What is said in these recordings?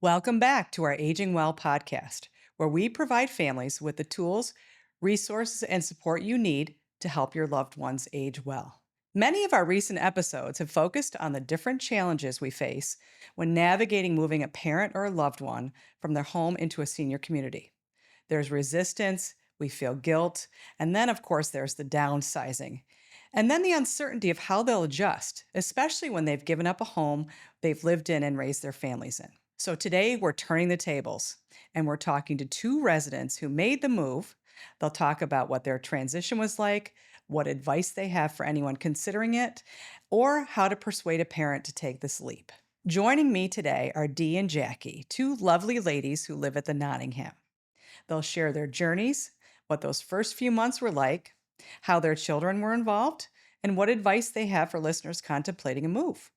Welcome back to our Aging Well podcast, where we provide families with the tools, resources, and support you need to help your loved ones age well. Many of our recent episodes have focused on the different challenges we face when navigating moving a parent or a loved one from their home into a senior community. There's resistance, we feel guilt, and then, of course, there's the downsizing. And then the uncertainty of how they'll adjust, especially when they've given up a home they've lived in and raised their families in. So today we're turning the tables and we're talking to two residents who made the move. They'll talk about what their transition was like, what advice they have for anyone considering it, or how to persuade a parent to take this leap. Joining me today are Dee and Jackie, two lovely ladies who live at the Nottingham. They'll share their journeys, what those first few months were like, how their children were involved, and what advice they have for listeners contemplating a move.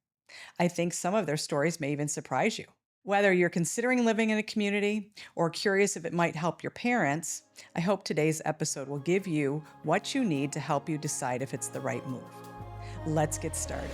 I think some of their stories may even surprise you. Whether you're considering living in a community or curious if it might help your parents, I hope today's episode will give you what you need to help you decide if it's the right move. Let's get started.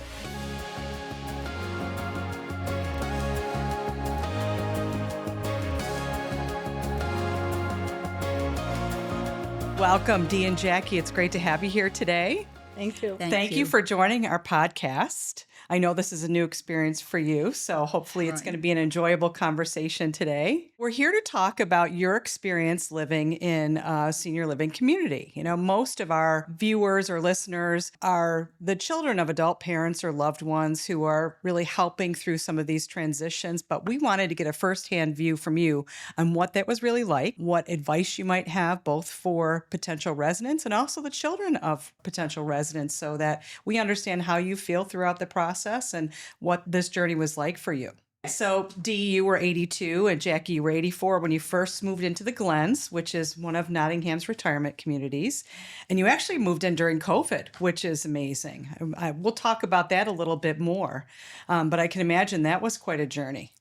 Welcome, Dee and Jackie. It's great to have you here today. Thank you. Thank you for joining our podcast. I know this is a new experience for you, so hopefully it's going to be an enjoyable conversation today. We're here to talk about your experience living in a senior living community. You know, most of our viewers or listeners are the children of adult parents or loved ones who are really helping through some of these transitions, but we wanted to get a firsthand view from you on what that was really like, what advice you might have both for potential residents and also the children of potential residents so that we understand how you feel throughout the process and what this journey was like for you. So, Dee, you were 82 and Jackie, you were 84 when you first moved into the Glens, which is one of Nottingham's retirement communities. And you actually moved in during COVID, which is amazing. We'll talk about that a little bit more. But I can imagine that was quite a journey.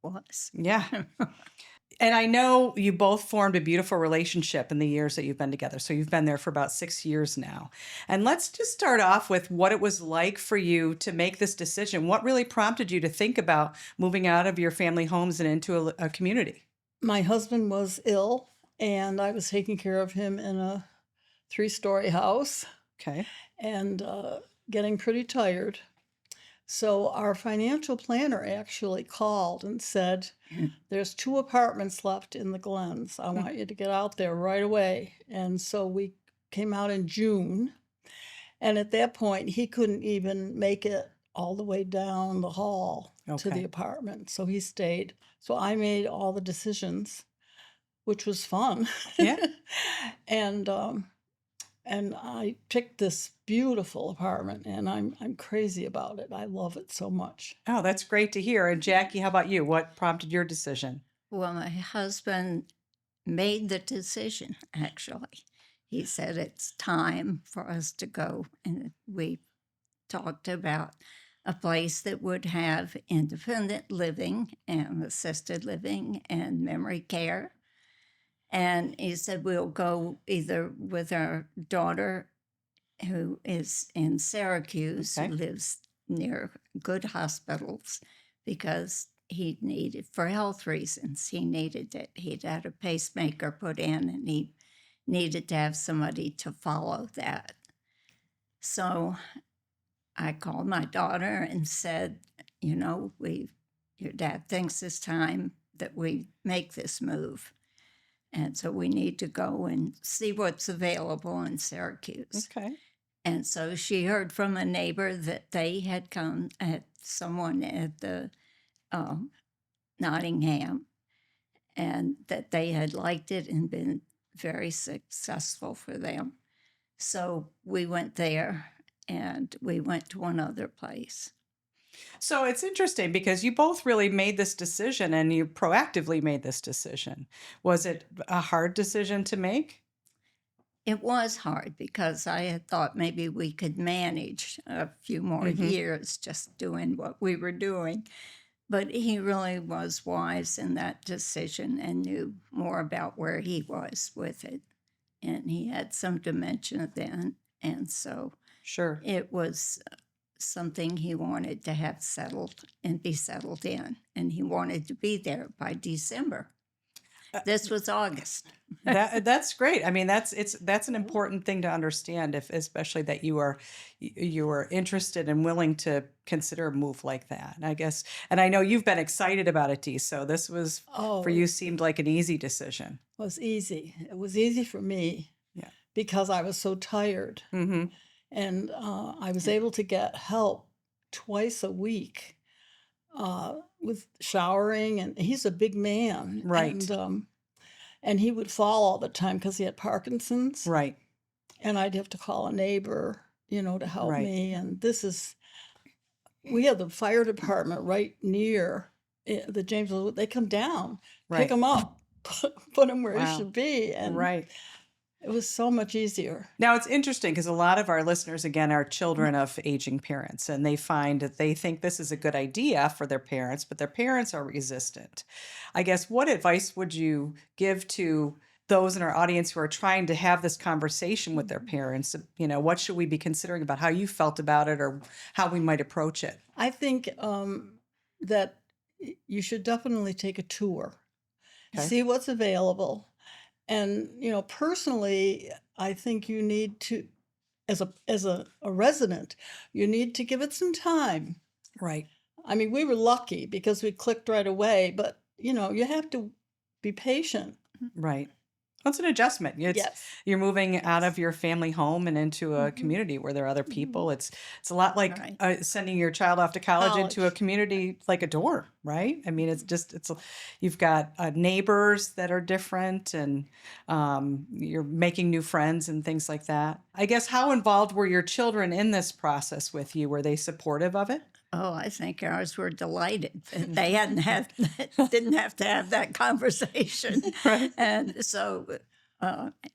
It was. Yeah. And I know you both formed a beautiful relationship in the years that you've been together. So you've been there for about 6 years now. And let's just start off with what it was like for you to make this decision. What really prompted you to think about moving out of your family homes and into a community? My husband was ill, and I was taking care of him in a 3-story house Okay. and getting pretty tired. So our financial planner actually called and said, there's 2 apartments left in the Glens. I want you to get out there right away. And so we came out in June. And at that point, he couldn't even make it all the way down the hall to the apartment. So he stayed. So I made all the decisions, which was fun. Yeah. And I picked this beautiful apartment, and I'm crazy about it. I love it so much. Oh, that's great to hear. And Jackie, how about you? What prompted your decision? Well, my husband made the decision, actually. He said it's time for us to go. And we talked about a place that would have independent living and assisted living and memory care. And he said, we'll go either with our daughter, who is in Syracuse, Okay. who lives near good hospitals, because he needed, for health reasons, he needed it. He'd had a pacemaker put in, and he needed to have somebody to follow that. So I called my daughter and said, your dad thinks it's time that we make this move. And so we need to go and see what's available in Syracuse. Okay. And so she heard from a neighbor that they had come at someone at the Nottingham, and that they had liked it and been very successful for them. So we went there, and we went to one other place. So it's interesting because you both really made this decision and you proactively made this decision. Was it a hard decision to make? It was hard because I had thought maybe we could manage a few more years just doing what we were doing. But he really was wise in that decision and knew more about where he was with it. And he had some dementia then. And so Sure. it was something he wanted to have settled and be settled in, and he wanted to be there by December. Uh, This was August. that's great. I mean, that's an important thing to understand, if especially that you are interested and willing to consider a move like that. And I guess, and I know you've been excited about it, Dee. So this was for Oh, you it seemed like an easy decision. was easy. It was easy for me Yeah. because I was so tired. Mm-hmm. And I was able to get help twice a week with showering. And he's a big man. Right. And he would fall all the time because he had Parkinson's. Right. And I'd have to call a neighbor, to help Right. me. And we have the fire department right near the Jamesville. They come down, pick Right. him up, put him where he Wow. should be. And Right. it was so much easier. Now, it's interesting because a lot of our listeners, again, are children of aging parents, and they find that they think this is a good idea for their parents, but their parents are resistant. I guess, what advice would you give to those in our audience who are trying to have this conversation with their parents? What should we be considering about how you felt about it or how we might approach it? I think that you should definitely take a tour, Okay. see what's available. And, personally, I think you need to, as a resident, you need to give it some time. Right. I mean, we were lucky because we clicked right away, but, you have to be patient. Right. Well, it's an adjustment. Yes. You're moving out Yes. of your family home and into a Mhm. community where there are other Mhm. people. It's a lot like Right. sending your child off to college into a College. community like a dorm, right? I mean, you've got neighbors that are different, and you're making new friends and things like that. I guess, how involved were your children in this process with you? Were they supportive of it? Oh, I think ours were delighted that they didn't have to have that conversation. Right. And so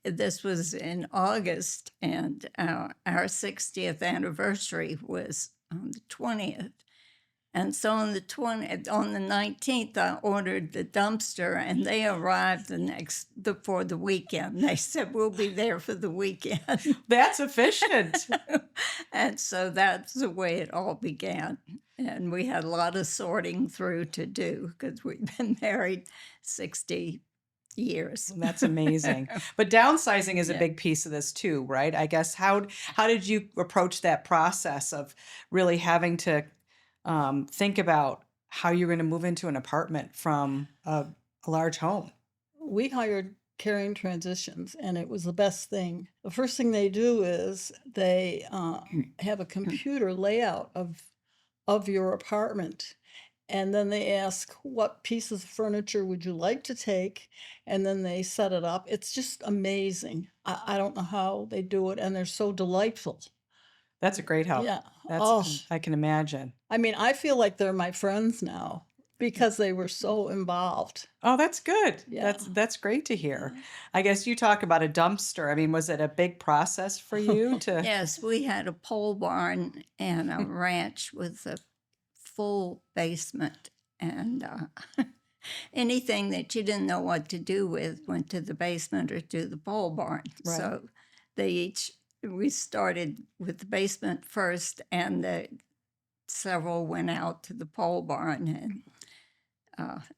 this was in August, and our 60th anniversary was on the 20th. And so on the 19th, I ordered the dumpster, and they arrived for the weekend. They said, "We'll be there for the weekend." That's efficient. And so that's the way it all began. And we had a lot of sorting through to do because we've been married 60 years. That's amazing. But downsizing is a Yeah. big piece of this too, right? I guess, how did you approach that process of really having to think about how you're going to move into an apartment from a large home? We hired Caring Transitions, and it was the best thing. The first thing they do is they have a computer layout of your apartment, and then they ask what pieces of furniture would you like to take, and then they set it up. It's just amazing. I don't know how they do it, and they're so delightful. That's a great help. Yeah. That's Oh, I can imagine. I mean, I feel like they're my friends now because they were so involved. Oh, that's good. Yeah. That's great to hear. I guess you talk about a dumpster. I mean, was it a big process for you to? Yes, we had a pole barn and a ranch with a full basement, and anything that you didn't know what to do with went to the basement or to the pole barn. Right. So we started with the basement first, and several went out to the pole barn and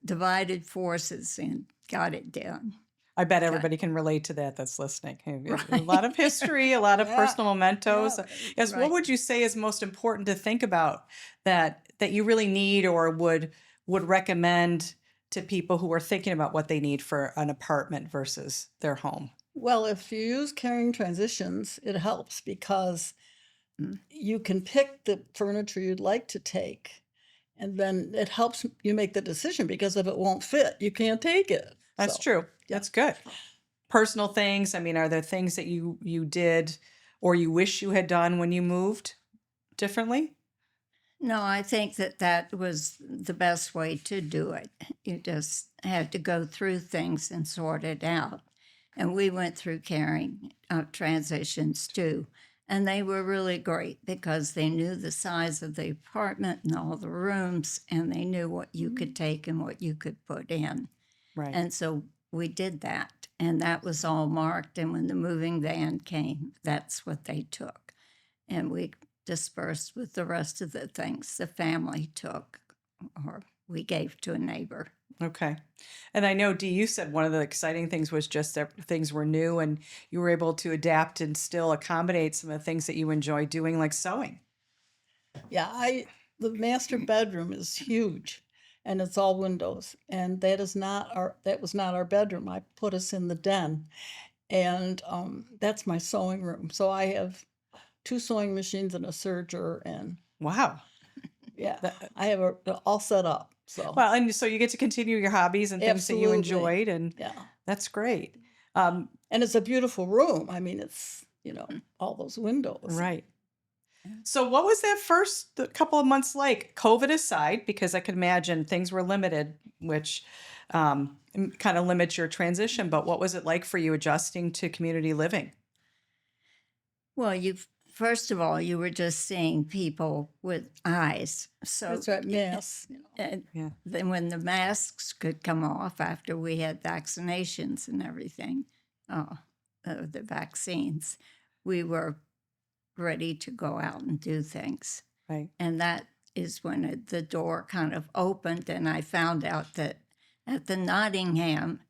divided forces and got it done. I bet Got- everybody can relate to that that's listening. A Right. lot of history, a lot of Yeah. personal mementos. Yeah. Yes, what Right. would you say is most important to think about that you really need or would recommend to people who are thinking about what they need for an apartment versus their home? Well, if you use Caring Transitions, it helps because Mm. you can pick the furniture you'd like to take, and then it helps you make the decision because if it won't fit, you can't take it. That's So, true. yeah. That's good. Personal things, I mean, are there things that you did or you wish you had done when you moved differently? No, I think that was the best way to do it. You just had to go through things and sort it out. And we went through Caring Transitions too. And they were really great because they knew the size of the apartment and all the rooms, and they knew what you could take and what you could put in. Right. And so we did that, and that was all marked. And when the moving van came, that's what they took. And we dispersed with the rest of the things the family took or we gave to a neighbor. Okay. And I know, Dee, you said one of the exciting things was just that things were new and you were able to adapt and still accommodate some of the things that you enjoy doing, like sewing. Yeah, the master bedroom is huge and it's all windows. And that was not our bedroom. I put us in the den. And that's my sewing room. So I have 2 sewing machines and a serger, and Wow. yeah, That, I have all set up. So well, and so you get to continue your hobbies and things that you absolutely, enjoyed, and yeah. that's great. Um, And it's a beautiful room. I mean, it's, all those windows. right. So, what was that first couple of months like? COVID aside, because I could imagine things were limited, which kind of limits your transition. But what was it like for you adjusting to community living? Well, first of all, you were just seeing people with eyes. That's right, mass. And Yeah. then when the masks could come off after we had vaccinations and everything, the vaccines, we were ready to go out and do things. Right. And that is when the door kind of opened, and I found out that at the Nottingham,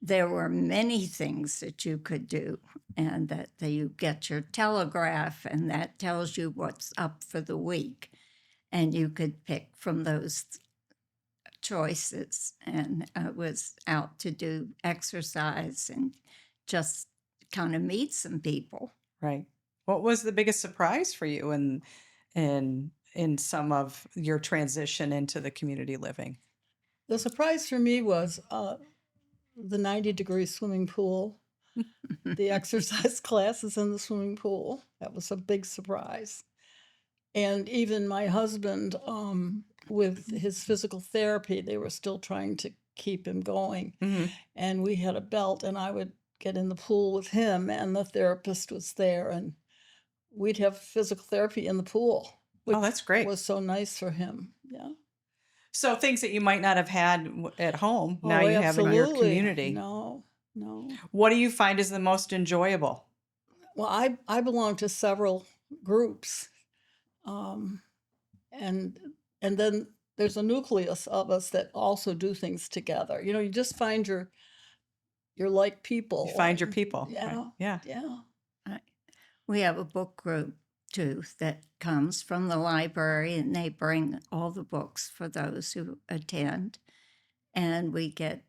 there were many things that you could do, and that you get your telegraph, and that tells you what's up for the week. And you could pick from those choices. And I was out to do exercise and just kind of meet some people. Right. What was the biggest surprise for you in some of your transition into the community living? The surprise for me was the 90-degree swimming pool, the exercise classes in the swimming pool. That was a big surprise. And even my husband, with his physical therapy, they were still trying to keep him going. Hmm. And we had a belt, and I would get in the pool with him, and the therapist was there, and we'd have physical therapy in the pool, which Oh, that's great. was so nice for him. Yeah. So things that you might not have had at home, now Oh, you have in your absolutely. community. No, no. What do you find is the most enjoyable? Well, I belong to several groups, um, and then there's a nucleus of us that also do things together. You just find your like people. You find your and- people. Right? Yeah, Yeah. yeah. We have a book group too that comes from the library, and they bring all the books for those who attend. And we get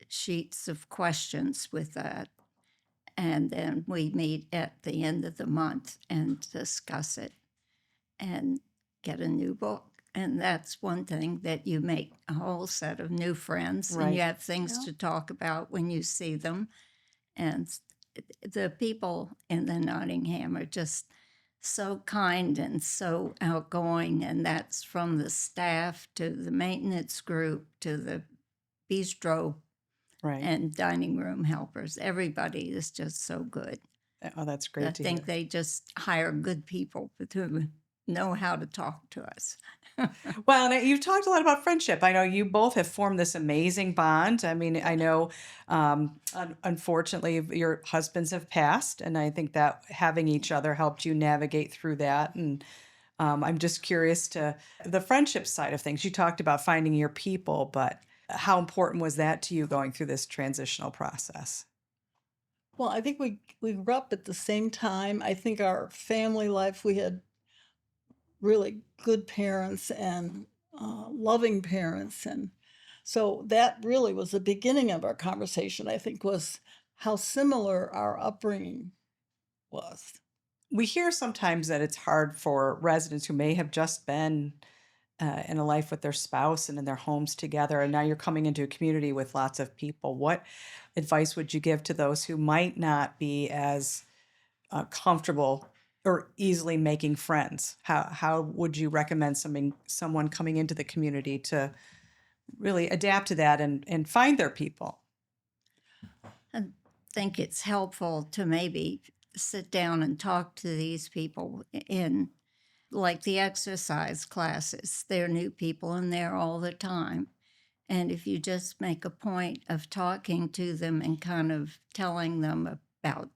sheets of questions with that. And then we meet at the end of the month and discuss it and get a new book. And that's one thing that you make a whole set of new friends, and you Right. have things Yeah. to talk about when you see them. And the people in the Nottingham are just so kind and so outgoing, and that's from the staff to the maintenance group to the bistro Right. and dining room helpers. Everybody is just so good. Oh, that's I great to think hear. they just hire good people who know how to talk to us. Well, and you've talked a lot about friendship. I know you both have formed this amazing bond. I mean, I know, unfortunately, your husbands have passed, and I think that having each other helped you navigate through that. And I'm just curious to the friendship side of things. You talked about finding your people, but how important was that to you going through this transitional process? Well, I think we grew up at the same time. I think our family life, we had really good parents and loving parents, and so that really was the beginning of our conversation. I think was how similar our upbringing was. We hear sometimes that it's hard for residents who may have just been in a life with their spouse and in their homes together, and now you're coming into a community with lots of people. What advice would you give to those who might not be as comfortable or easily making friends? How would you recommend someone coming into the community to really adapt to that and find their people? I think it's helpful to maybe sit down and talk to these people in like the exercise classes. There are new people in there all the time. And if you just make a point of talking to them and kind of telling them about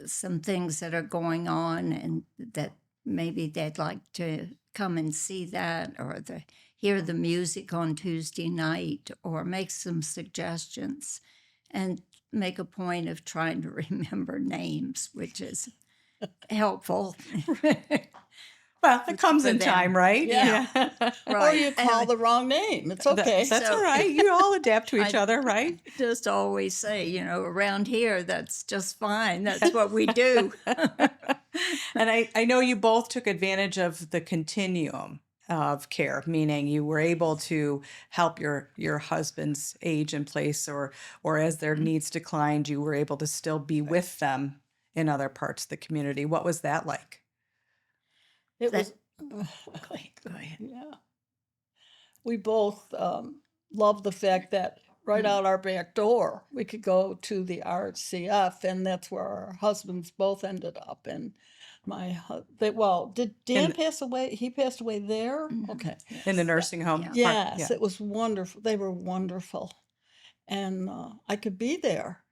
some things that are going on and that maybe they'd like to come and see that, or hear the music on Tuesday night, or make some suggestions, and make a point of trying to remember names, which is helpful. Well, it comes For in them. time, right? Yeah. Or Right. you call the wrong name. It's okay. That's So- all right. You all adapt to each I- other, right? Just always say, around here, that's just fine. That's what we do. And I know you both took advantage of the continuum of care, meaning you were able to help your husband's age and place, or as their needs declined, you were able to still be with them in other parts of the community. What was that like? It was. Go ahead. Yeah. We both love the fact that right out our back door, we could go to the RHCF, and that's where our husbands both ended up. And did Dan In- pass away? He passed away there? Okay. In the nursing home? Yeah. Yes, Yeah. it was wonderful. They were wonderful. And I could be there.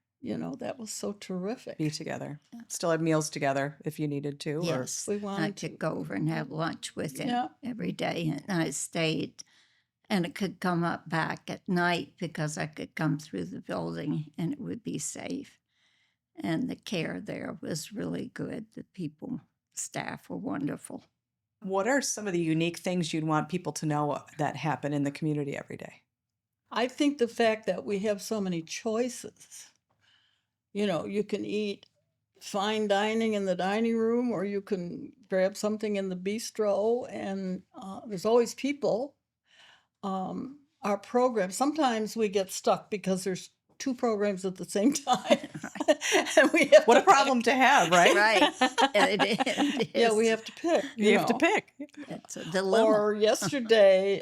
That was so terrific. Be together. Still have meals together if you needed to. Or Yes, We I wanted could go over and have lunch with him Yeah. every day, and I stayed. And it could come up back at night because I could come through the building and it would be safe. And the care there was really good. The staff were wonderful. what are some of the unique things you'd want people to know that happen in the community every day? I think the fact that we have so many choices. You can eat fine dining in the dining room, or you can grab something in the bistro, and there's always people. Our program, sometimes we get stuck because there's two programs at the same time. And we have What to a problem to have, right? Right. It Yeah, we is. have to pick. You have to pick. It's a dilemma. Or yesterday,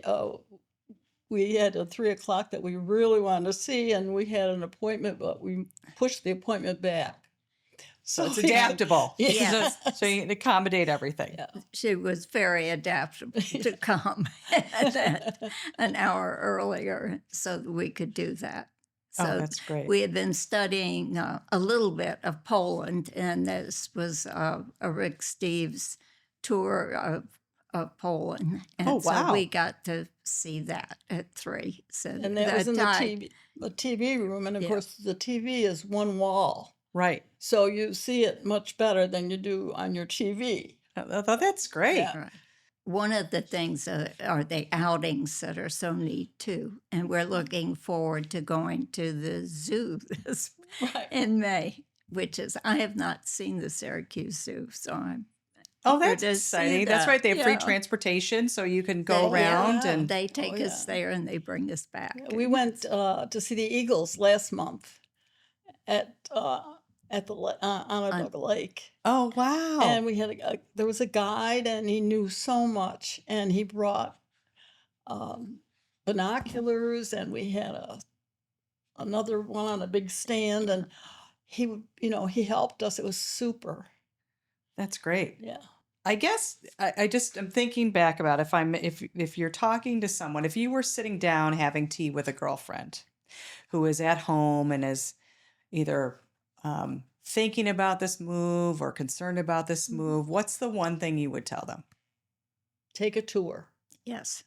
we had a 3:00 that we really wanted to see, and we had an appointment, but we pushed the appointment back. So it's we had- adaptable. Yes. So you can accommodate everything. Yeah. She was very adaptable to come an hour earlier so that we could do that. So Oh, that's great. we had been studying a little bit of Poland, and this was a Rick Steves tour of Poland. And Oh, wow. so we got to see that at 3. So And that was in time- the TV room, and of Yeah. course the TV is one wall. Right. So you see it much better than you do on your TV. That's great. Yeah. Right. One of the things are the outings that are so neat too. And we're looking forward to going to the zoo Right. in May, I have not seen the Syracuse Zoo, so I'm Oh, eager that's to see exciting. That's that. right. They have free Yeah. transportation, so you can go They- around yeah. and They take yeah. us there and they bring us back. We went to see the Eagles last month at the Onondaga Lake. oh wow. And we had there was a guide, and he knew so much, and he brought binoculars, and we had another one on a big stand, and he helped us. It was super. That's great. Yeah. I guess I just am thinking back about if you're talking to someone, if you were sitting down having tea with a girlfriend who is at home and is either thinking about this move or concerned about this move, what's the one thing you would tell them? Take a tour. Yes.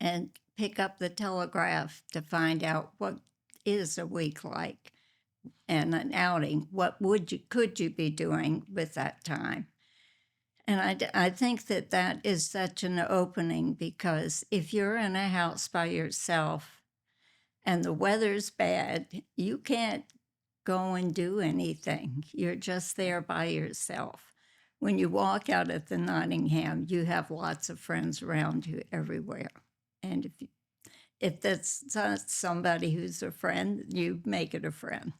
And pick up the Telegraph to find out what is a week like and an outing. What could you be doing with that time? And I think that is such an opening, because if you're in a house by yourself and the weather's bad, you can't go and do anything. You're just there by yourself. When you walk out at the Nottingham, you have lots of friends around you everywhere. And if that's not somebody who's a friend, you make it a friend.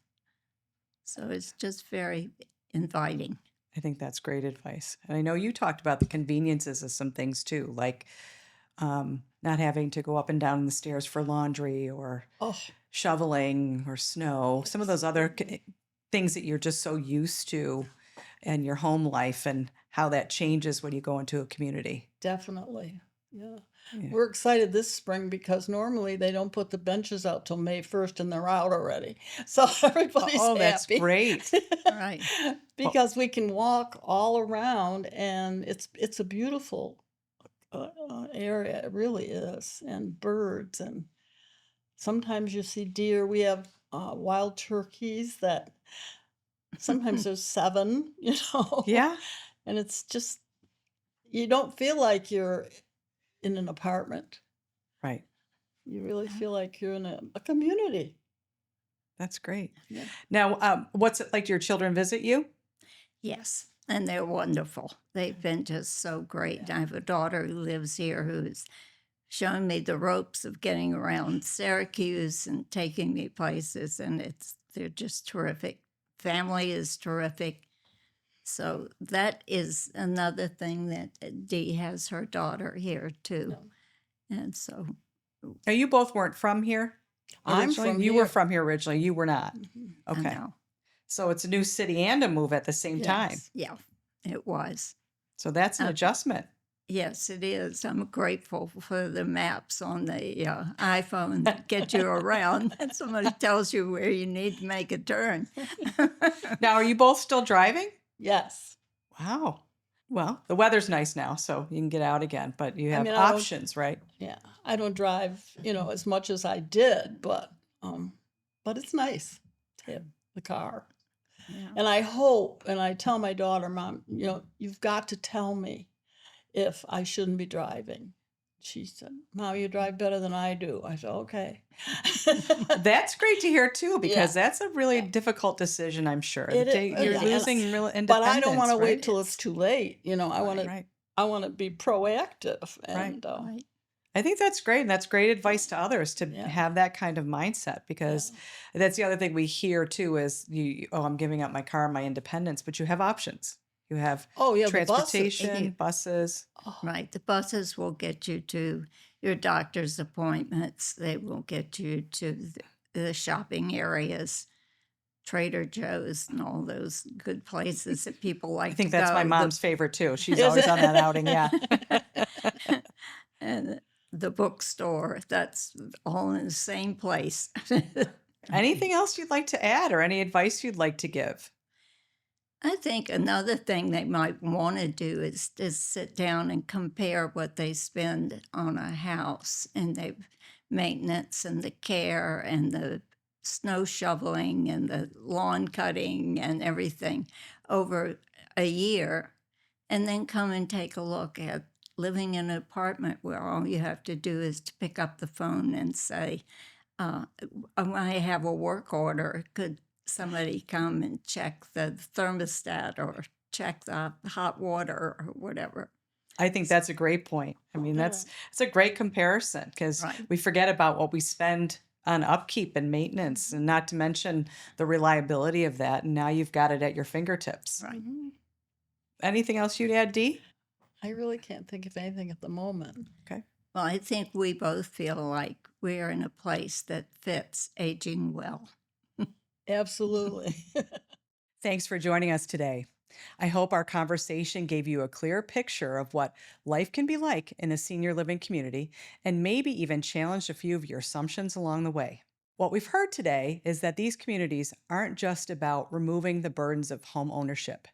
So it's just very inviting. I think that's great advice. And I know you talked about the conveniences of some things too, like not having to go up and down the stairs for laundry or Oh, shoveling or snow, some of those other things that you're just so used to in your home life, and how that changes when you go into a community. definitely. Yeah. Yeah. We're excited this spring because normally they don't put the benches out till May 1st and they're out already. So everybody's Oh, that's happy. great. Right. Well, Because we can walk all around and it's a beautiful area. It really is. And birds and sometimes you see deer. We have wild turkeys that sometimes there's 7, yeah, and it's just you don't feel like you're in an apartment. right. You really Yeah. feel like you're in a community. That's great. Yeah. Now, what's it like? Do your children visit you? Yes, and they're wonderful. They've been just so great. I have a daughter who lives here who's shown me the ropes of getting around Syracuse and taking me places, and they're just terrific. Family is terrific. So that is another thing that Dee has her daughter here too. And so, Now, you both weren't from here I'm originally? from You were here. from here originally. You were not. Mhm. I Okay. know. So it's a new city and a move at the same time. Yes. Yeah, it was. So that's an Uh, adjustment. Yes, it is. I'm grateful for the maps on the iPhone that get you around. And somebody tells you where you need to make a turn. Now, are you both still driving? Yes. Wow. Well, the weather's nice now, so you can get out again, but you I have mean, I don't options, right? yeah, I don't drive, as much as I did, but it's nice to have the car. Yeah. And I hope, and I tell my daughter, Mom, you've got to tell me if I shouldn't be driving. She said, Mom, you drive better than I do. I said, okay. That's great to hear too, because Yeah, that's a really yeah. difficult decision, I'm sure. It is, You're yeah, losing real but I don't want independence, to wait right? till it's too late. Right. Right, I want to be proactive, right. and Right. I think that's great. And that's great advice to others to yeah, have that kind of mindset, because yeah. that's the other thing we hear too is oh, I'm giving up my car, my independence, but you have options. You have Oh yeah, the buses. transportation, buses. Oh, Right. The buses will get you to your doctor's appointments. They will get you to the shopping areas, Trader Joe's, and all those good places that people I like to think that's my go. mom's favorite too. She's is always on that outing. Yeah. it? And the bookstore, that's all in the same place. Anything else you'd like to add or any advice you'd like to give? I think another thing they might want to do is just sit down and compare what they spend on a house and the maintenance and the care and the snow shoveling and the lawn cutting and everything over a year, and then come and take a look at living in an apartment where all you have to do is to pick up the phone and say, uh, I have a work order. Could somebody come and check the thermostat or check the hot water or whatever? I think that's a great point. I mean, Yeah. it's a great comparison because Right. we forget about what we spend on upkeep and maintenance, and not to mention the reliability of that. And now you've got it at your fingertips. Right. Mhm. Anything else you'd add, Dee? I really can't think of anything at the moment. Okay. Well, I think we both feel like we're in a place that fits aging well. Absolutely. Thanks for joining us today. I hope our conversation gave you a clear picture of what life can be like in a senior living community and maybe even challenged a few of your assumptions along the way. What we've heard today is that these communities aren't just about removing the burdens of home ownership.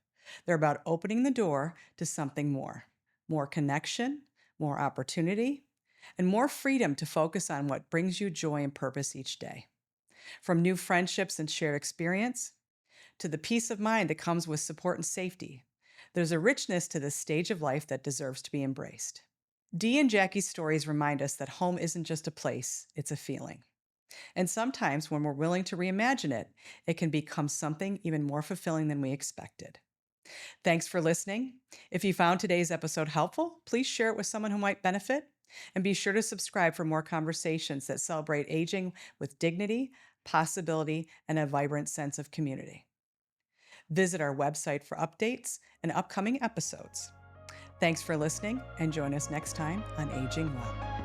They're about opening the door to something more connection, more opportunity, and more freedom to focus on what brings you joy and purpose each day. From new friendships and shared experience to the peace of mind that comes with support and safety, there's a richness to this stage of life that deserves to be embraced. Dee and Jackie's stories remind us that home isn't just a place, it's a feeling. And sometimes when we're willing to reimagine it, it can become something even more fulfilling than we expected. Thanks for listening. If you found today's episode helpful, please share it with someone who might benefit. And be sure to subscribe for more conversations that celebrate aging with dignity, possibility, and a vibrant sense of community. Visit our website for updates and upcoming episodes. Thanks for listening, and join us next time on Aging Well.